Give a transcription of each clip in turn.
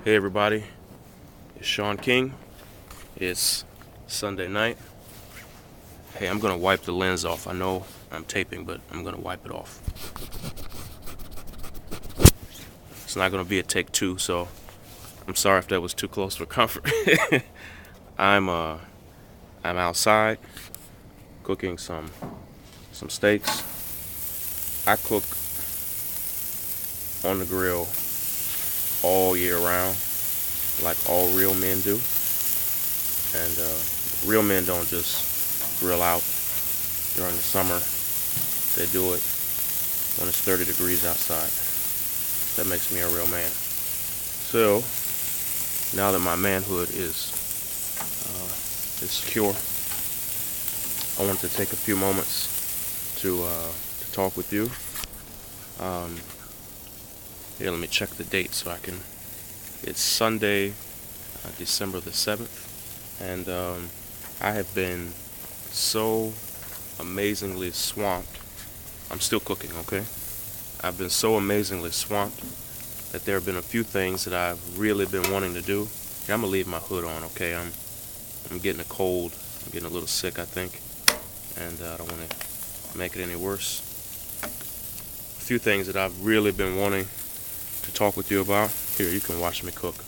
Hey everybody, it's Sean King. It's Sunday night. Hey, I'm gonna wipe the lens off. I know I'm taping, but I'm gonna wipe it off. It's not gonna be a take two, so I'm sorry if that was too close for comfort. I'm uh I'm outside cooking some steaks. I cook on the grill all year round, like all real men do. And real men don't just grill out during the summer. They do it when it's 30 degrees outside. That makes me a real man. So now that my manhood is secure, I wanted to take a few moments to talk with you. Um, Here, let me check the date so I can. It's Sunday, December the 7th, and I have been so amazingly swamped. I'm still cooking, okay? I've been so amazingly swamped that there have been a few things that I've really been wanting to do. Here, I'm gonna leave my hood on, okay? I'm getting a cold. I'm getting a little sick, I think, and I don't want to make it any worse. A few things that I've really been wanting to talk with you about. Here, you can watch me cook.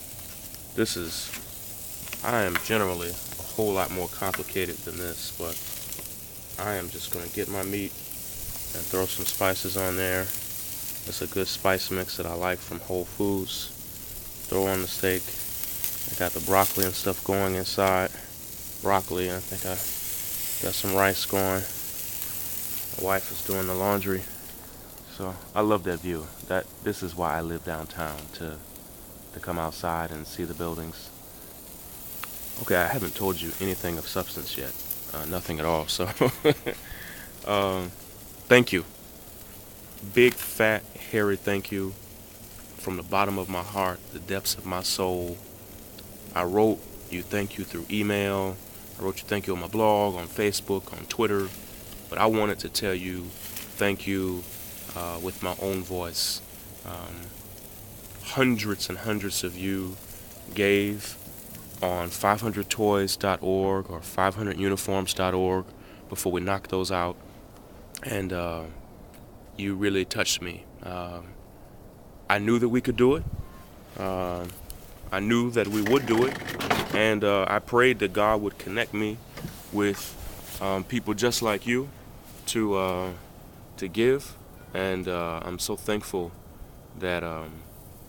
I am generally a whole lot more complicated than this, but I am just gonna get my meat and throw some spices on there. It's a good spice mix that I like from Whole Foods. Throw on the steak. I got the broccoli and stuff going inside. Broccoli, and I think I got some rice going. My wife is doing the laundry. So I love that view. This is why I live downtown, to come outside and see the buildings. Okay, I haven't told you anything of substance yet. Nothing at all. So thank you. Big, fat, hairy thank you from the bottom of my heart, the depths of my soul. I wrote you thank you through email. I wrote you thank you on my blog, on Facebook, on Twitter. But I wanted to tell you thank you with my own voice. Hundreds and hundreds of you gave on 500toys.org or 500uniforms.org before we knocked those out. And you really touched me. I knew that we could do it. I knew that we would do it. And I prayed that God would connect me with people just like you to give. And I'm so thankful that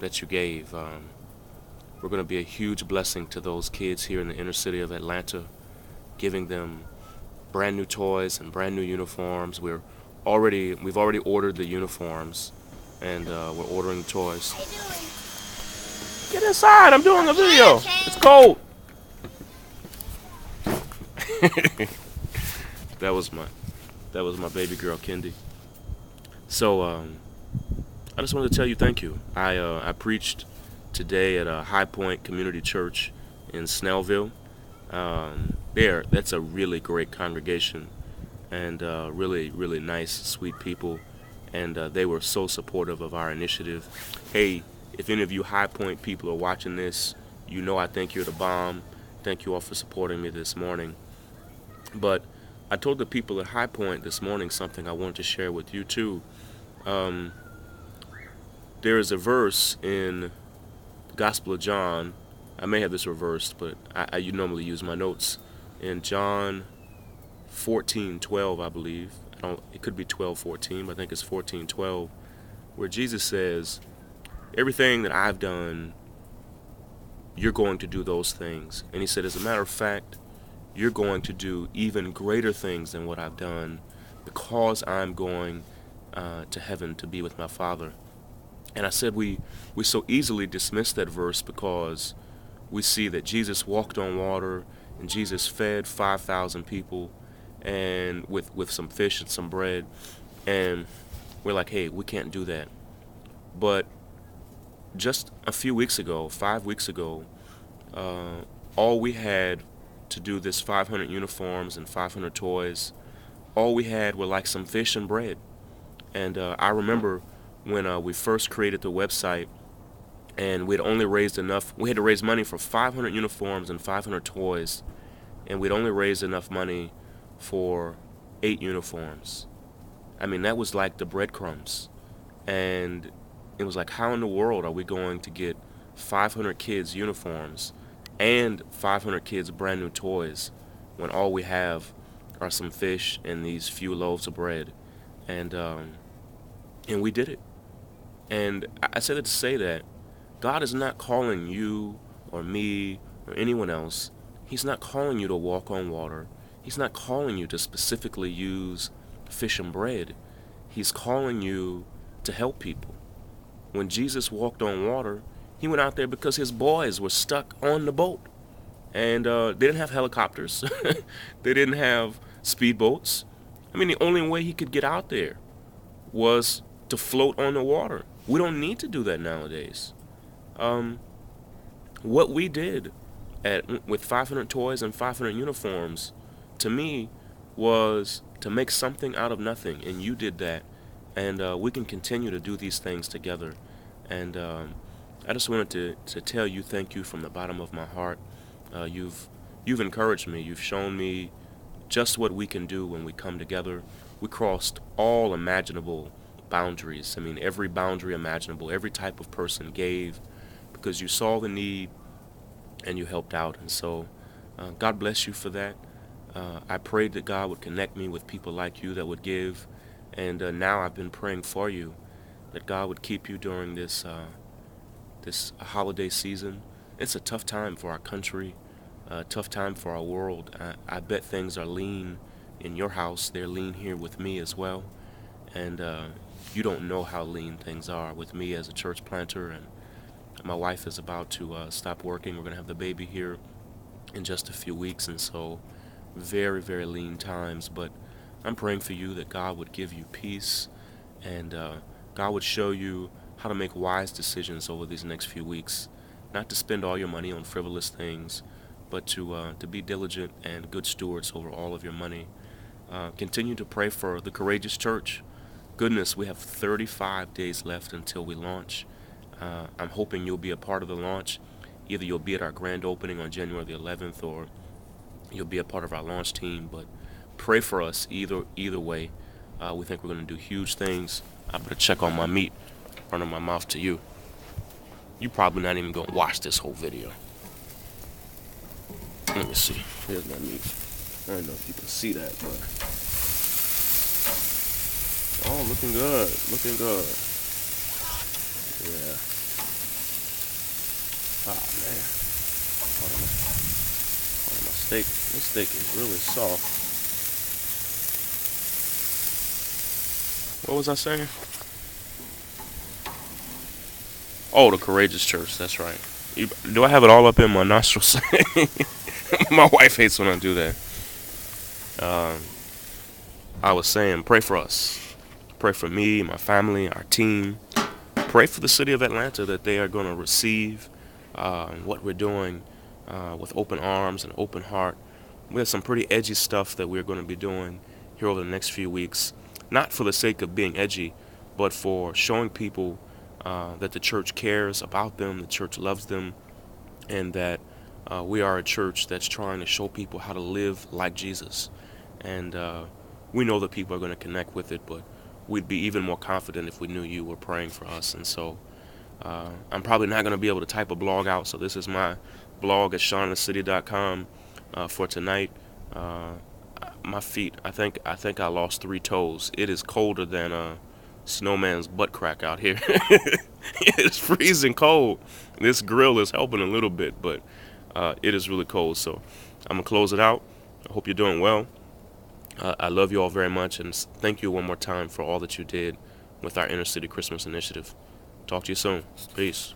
that you gave. We're going to be a huge blessing to those kids here in the inner city of Atlanta, giving them brand new toys and brand new uniforms. We've already ordered the uniforms, and we're ordering the toys. How you doing? Get inside! I'm doing a video. It's cold. that was my baby girl Kendi. So I just wanted to tell you thank you. I preached today at a High Point Community Church in Snellville. That's a really great congregation, and really, really nice, sweet people, and they were so supportive of our initiative. Hey, if any of you High Point people are watching this, you know I think you're the bomb. Thank you all for supporting me this morning. But I told the people at High Point this morning something I wanted to share with you too. There is a verse in the Gospel of John. I may have this reversed, but I normally use my notes. In John 14:12, I believe. It could be 12:14, but I think it's 14:12, where Jesus says, "Everything that I've done, you're going to do those things." And he said, as a matter of fact, you're going to do even greater things than what I've done, because I'm going to heaven to be with my Father. And I said we so easily dismiss that verse because we see that Jesus walked on water and Jesus fed 5,000 people and with some fish and some bread, and we're like, hey, we can't do that. But just a few weeks ago, 5 weeks ago, all we had to do this 500 uniforms and 500 toys, all we had were like some fish and bread. And I remember when we first created the website, and we'd only raised enough. We had to raise money for 500 uniforms and 500 toys, and we'd only raised enough money for 8 uniforms. I mean, that was like the breadcrumbs. And it was like, how in the world are we going to get 500 kids uniforms and 500 kids brand new toys when all we have are some fish and these few loaves of bread? And we did it. And I said it to say that God is not calling you or me or anyone else. He's not calling you to walk on water. He's not calling you to specifically use fish and bread. He's calling you to help people. When Jesus walked on water, he went out there because his boys were stuck on the boat. And they didn't have helicopters. They didn't have speedboats. I mean, the only way he could get out there was to float on the water. We don't need to do that nowadays. What we did with 500 toys and 500 uniforms, to me, was to make something out of nothing, and you did that. And we can continue to do these things together. And I just wanted to tell you thank you from the bottom of my heart. You've encouraged me. You've shown me just what we can do when we come together. We crossed all imaginable boundaries. I mean, every boundary imaginable. Every type of person gave because you saw the need and you helped out. And so God bless you for that. I prayed that God would connect me with people like you that would give. And now I've been praying for you that God would keep you during this holiday season. It's a tough time for our country, a tough time for our world. I bet things are lean in your house. They're lean here with me as well. And you don't know how lean things are with me as a church planter. And my wife is about to stop working. We're going to have the baby here in just a few weeks. And so very, very lean times. But I'm praying for you that God would give you peace and God would show you how to make wise decisions over these next few weeks. Not to spend all your money on frivolous things, but to be diligent and good stewards over all of your money. Continue to pray for the Courageous Church. Goodness, we have 35 days left until we launch. I'm hoping you'll be a part of the launch. Either you'll be at our grand opening on January the 11th or you'll be a part of our launch team. But pray for us either way. We think we're going to do huge things. I better check on my meat. Running my mouth to you. You probably not even going to watch this whole video. Let me see. Here's my meat. I don't know if you can see that, but oh, looking good. Looking good. Yeah. Oh man. Oh, my steak. This steak is really soft. What was I saying? Oh, the Courageous Church. That's right. Do I have it all up in my nostrils? My wife hates when I do that. I was saying, pray for us. Pray for me, my family, our team. Pray for the city of Atlanta that they are going to receive what we're doing with open arms and open heart. We have some pretty edgy stuff that we're going to be doing here over the next few weeks. Not for the sake of being edgy, but for showing people that the church cares about them, the church loves them, and that we are a church that's trying to show people how to live like Jesus. And we know that people are going to connect with it, but we'd be even more confident if we knew you were praying for us. And so I'm probably not going to be able to type a blog out, so this is my blog at SeanTheCity.com for tonight. My feet, I think I lost 3 toes. It is colder than Snowman's Buttcrack out here. It's freezing cold. This grill is helping a little bit, but it is really cold. So I'm going to close it out. I hope you're doing well. I love you all very much, and thank you one more time for all that you did with our Inner City Christmas Initiative. Talk to you soon. Peace.